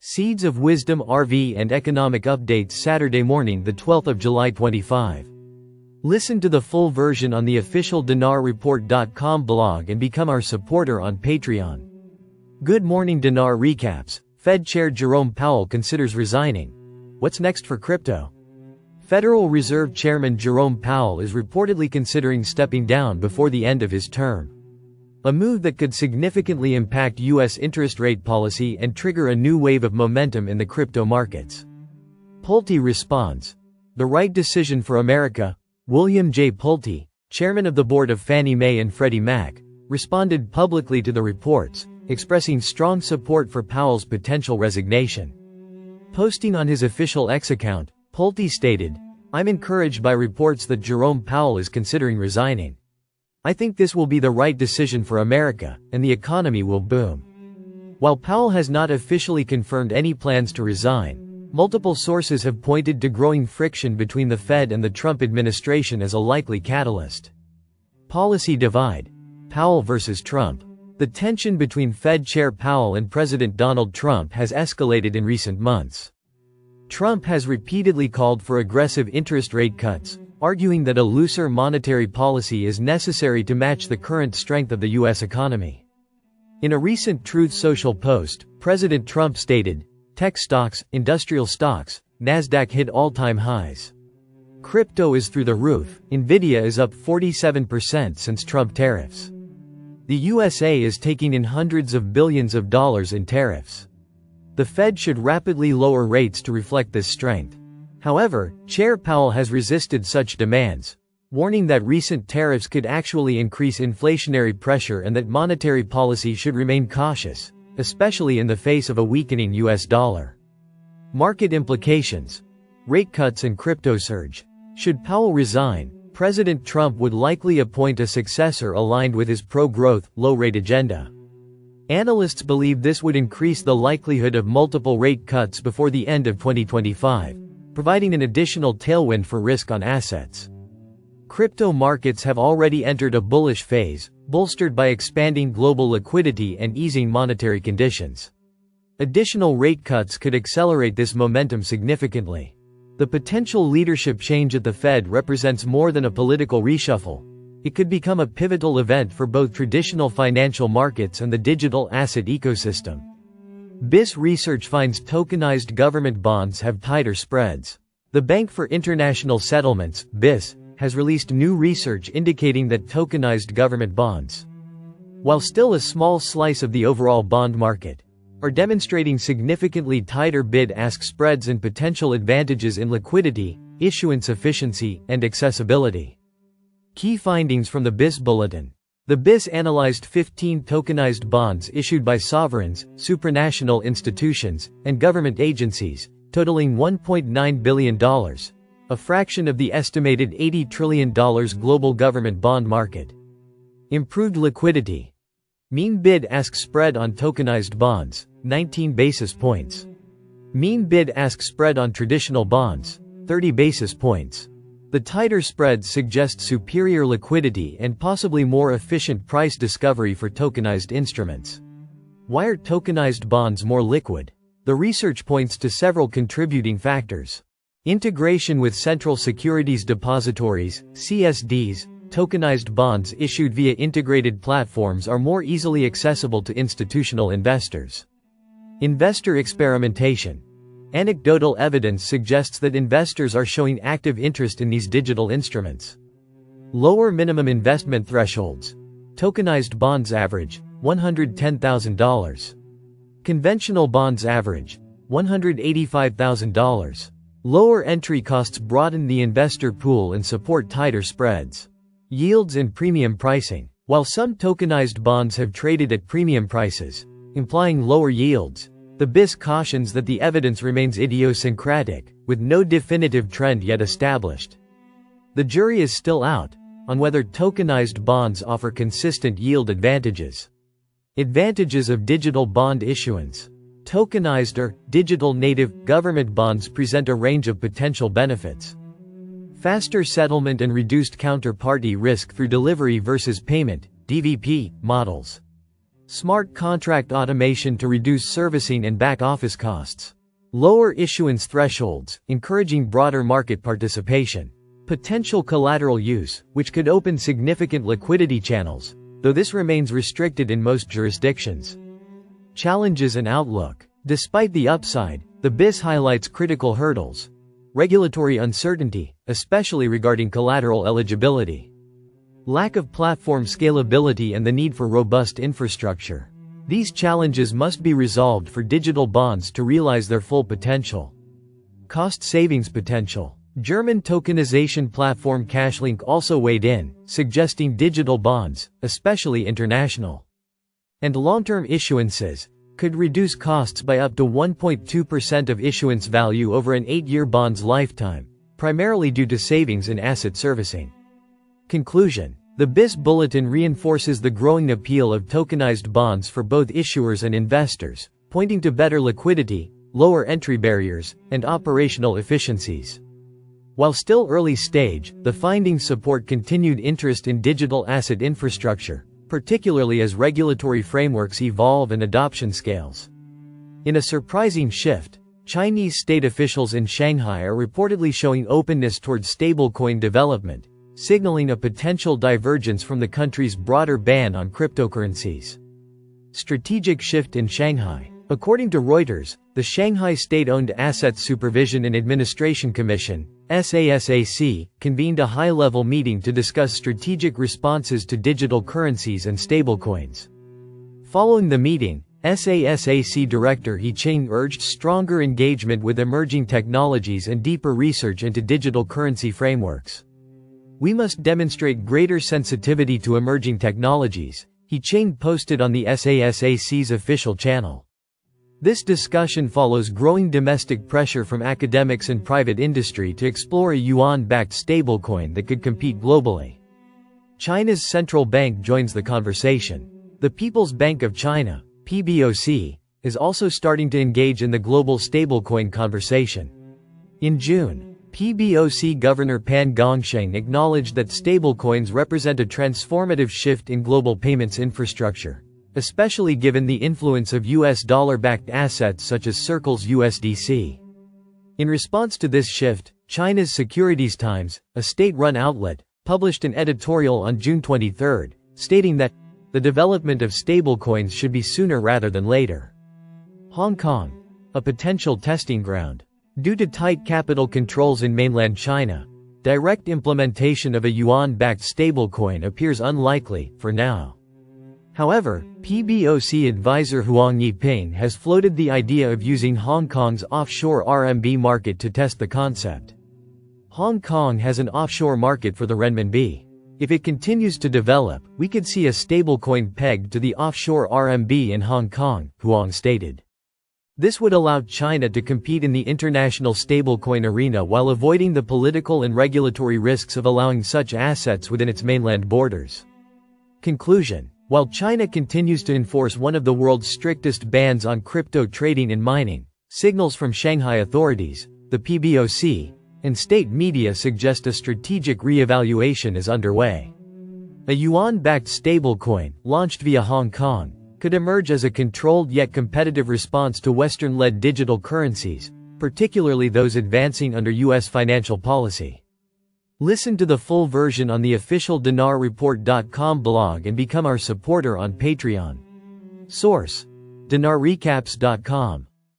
Seeds of Wisdom RV and Economic Updates Saturday morning, the 12th of July 25. Listen to the full version on the official dinarreport.com blog and become our supporter on Patreon. Good morning. Dinar recaps. Fed Chair Jerome Powell considers resigning. What's next for crypto? Federal Reserve Chairman Jerome Powell is reportedly considering stepping down before the end of his term. A move that could significantly impact U.S. interest rate policy and trigger a new wave of momentum in the crypto markets. Pulte responds. The right decision for America. William J. Pulte, chairman of the board of Fannie Mae and Freddie Mac, responded publicly to the reports, expressing strong support for Powell's potential resignation. Posting on his official X account, Pulte stated, "I'm encouraged by reports that Jerome Powell is considering resigning. I think this will be the right decision for America, and the economy will boom." While Powell has not officially confirmed any plans to resign, multiple sources have pointed to growing friction between the Fed and the Trump administration as a likely catalyst. Policy divide. Powell versus Trump. The tension between Fed Chair Powell and President Donald Trump has escalated in recent months. Trump has repeatedly called for aggressive interest rate cuts, arguing that a looser monetary policy is necessary to match the current strength of the U.S. economy. In a recent Truth Social post, President Trump stated, "Tech stocks, industrial stocks, NASDAQ hit all-time highs. Crypto is through the roof, Nvidia is up 47% since Trump tariffs. The USA is taking in hundreds of billions of dollars in tariffs. The Fed should rapidly lower rates to reflect this strength." However, Chair Powell has resisted such demands, warning that recent tariffs could actually increase inflationary pressure and that monetary policy should remain cautious, especially in the face of a weakening U.S. dollar. Market implications. Rate cuts and crypto surge. Should Powell resign, President Trump would likely appoint a successor aligned with his pro-growth, low-rate agenda. Analysts believe this would increase the likelihood of multiple rate cuts before the end of 2025. Providing an additional tailwind for risk-on assets. Crypto markets have already entered a bullish phase, bolstered by expanding global liquidity and easing monetary conditions. Additional rate cuts could accelerate this momentum significantly. The potential leadership change at the Fed represents more than a political reshuffle. It could become a pivotal event for both traditional financial markets and the digital asset ecosystem. BIS research finds tokenized government bonds have tighter spreads. The Bank for International Settlements, BIS, has released new research indicating that tokenized government bonds, while still a small slice of the overall bond market, are demonstrating significantly tighter bid-ask spreads and potential advantages in liquidity, issuance efficiency, and accessibility. Key findings from the BIS Bulletin. The BIS analyzed 15 tokenized bonds issued by sovereigns, supranational institutions, and government agencies, totaling $1.9 billion, a fraction of the estimated $80 trillion global government bond market. Improved liquidity. Mean bid-ask spread on tokenized bonds, 19 basis points. Mean bid-ask spread on traditional bonds, 30 basis points. The tighter spreads suggest superior liquidity and possibly more efficient price discovery for tokenized instruments. Why are tokenized bonds more liquid? The research points to several contributing factors. Integration with central securities depositories, CSDs. Tokenized bonds issued via integrated platforms are more easily accessible to institutional investors. Investor experimentation. Anecdotal evidence suggests that investors are showing active interest in these digital instruments. Lower minimum investment thresholds. Tokenized bonds average $110,000. Conventional bonds average $185,000. Lower entry costs broaden the investor pool and support tighter spreads. Yields and premium pricing. While some tokenized bonds have traded at premium prices, implying lower yields, the BIS cautions that the evidence remains idiosyncratic, with no definitive trend yet established. The jury is still out on whether tokenized bonds offer consistent yield advantages. Advantages of digital bond issuance. Tokenized or digital native government bonds present a range of potential benefits. Faster settlement and reduced counterparty risk through delivery versus payment (DVP) models. Smart contract automation to reduce servicing and back-office costs. Lower issuance thresholds, encouraging broader market participation. Potential collateral use, which could open significant liquidity channels, though this remains restricted in most jurisdictions. Challenges and outlook. Despite the upside, the BIS highlights critical hurdles. Regulatory uncertainty, especially regarding collateral eligibility. Lack of platform scalability and the need for robust infrastructure. These challenges must be resolved for digital bonds to realize their full potential. Cost savings potential. German tokenization platform Cashlink also weighed in, suggesting digital bonds, especially international, and long-term issuances, could reduce costs by up to 1.2% of issuance value over an 8-year bond's lifetime, primarily due to savings in asset servicing. Conclusion. The BIS Bulletin reinforces the growing appeal of tokenized bonds for both issuers and investors, pointing to better liquidity, lower entry barriers, and operational efficiencies. While still early stage, the findings support continued interest in digital asset infrastructure, particularly as regulatory frameworks evolve and adoption scales. In a surprising shift, Chinese state officials in Shanghai are reportedly showing openness towards stablecoin development, signaling a potential divergence from the country's broader ban on cryptocurrencies. Strategic shift in Shanghai. According to Reuters, the Shanghai State-Owned Assets Supervision and Administration Commission, SASAC, convened a high-level meeting to discuss strategic responses to digital currencies and stablecoins. Following the meeting, SASAC Director He Ching urged stronger engagement with emerging technologies and deeper research into digital currency frameworks. We must demonstrate greater sensitivity to emerging technologies, He Ching posted on the SASAC's official channel. This discussion follows growing domestic pressure from academics and private industry to explore a yuan-backed stablecoin that could compete globally. China's central bank joins the conversation. The People's Bank of China, PBOC, is also starting to engage in the global stablecoin conversation. In June, PBOC Governor Pan Gongsheng acknowledged that stablecoins represent a transformative shift in global payments infrastructure, especially given the influence of US dollar-backed assets such as Circle's USDC. In response to this shift, China's Securities Times, a state-run outlet, published an editorial on June 23, stating that the development of stablecoins should be sooner rather than later. Hong Kong, a potential testing ground. Due to tight capital controls in mainland China, direct implementation of a yuan-backed stablecoin appears unlikely, for now. However, PBOC advisor Huang Yiping has floated the idea of using Hong Kong's offshore RMB market to test the concept. Hong Kong has an offshore market for the renminbi. If it continues to develop, we could see a stablecoin pegged to the offshore RMB in Hong Kong, Huang stated. This would allow China to compete in the international stablecoin arena while avoiding the political and regulatory risks of allowing such assets within its mainland borders. Conclusion. While China continues to enforce one of the world's strictest bans on crypto trading and mining, signals from Shanghai authorities, the PBOC, and state media suggest a strategic re-evaluation is underway. A yuan-backed stablecoin, launched via Hong Kong, could emerge as a controlled yet competitive response to Western-led digital currencies, particularly those advancing under U.S. financial policy. Listen to the full version on the official dinarreport.com blog and become our supporter on Patreon. Source: dinarrecaps.com